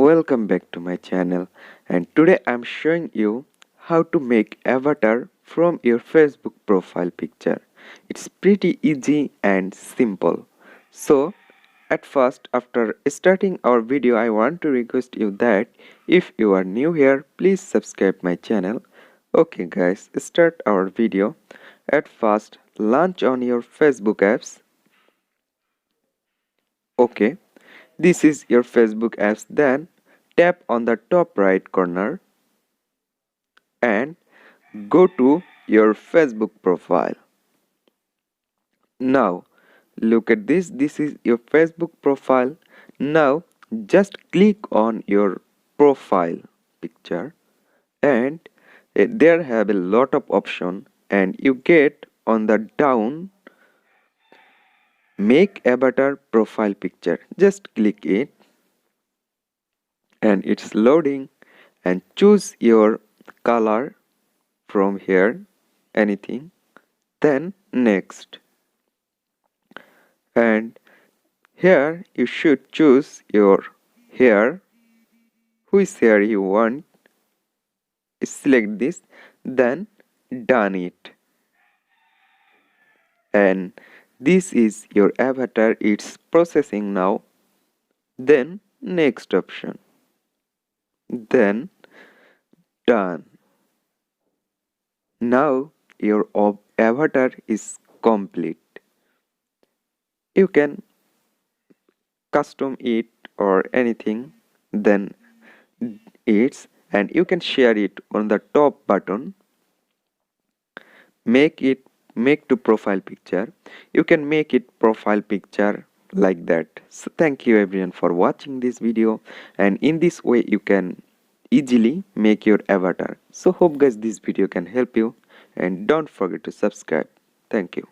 welcome back to my channel, and today I'm showing you how to make avatar from your Facebook profile picture. It's pretty easy and simple. So at first, after starting our video, I want to request you that if you are new here, please subscribe my channel. Okay guys, start our video. At first, launch on your Facebook apps. Okay, this is your Facebook apps. Then tap on the top right corner and go to your Facebook profile. Now look at this. This is your Facebook profile. Now just click on your profile picture and there have a lot of option, and you get on the down make avatar profile picture. Just click it and it's loading, and choose your color from here, anything, then next. And here you should choose your hair, which hair you want, select this, then done it, and this is your avatar. It's processing now, then next option, then done. Now your avatar is complete. You can custom it or anything, then it's, and you can share it on the top button. Make to profile picture. You can make it profile picture like that. So thank you everyone for watching this video, and in this way you can easily make your avatar. So hope guys this video can help you, and don't forget to subscribe. Thank you.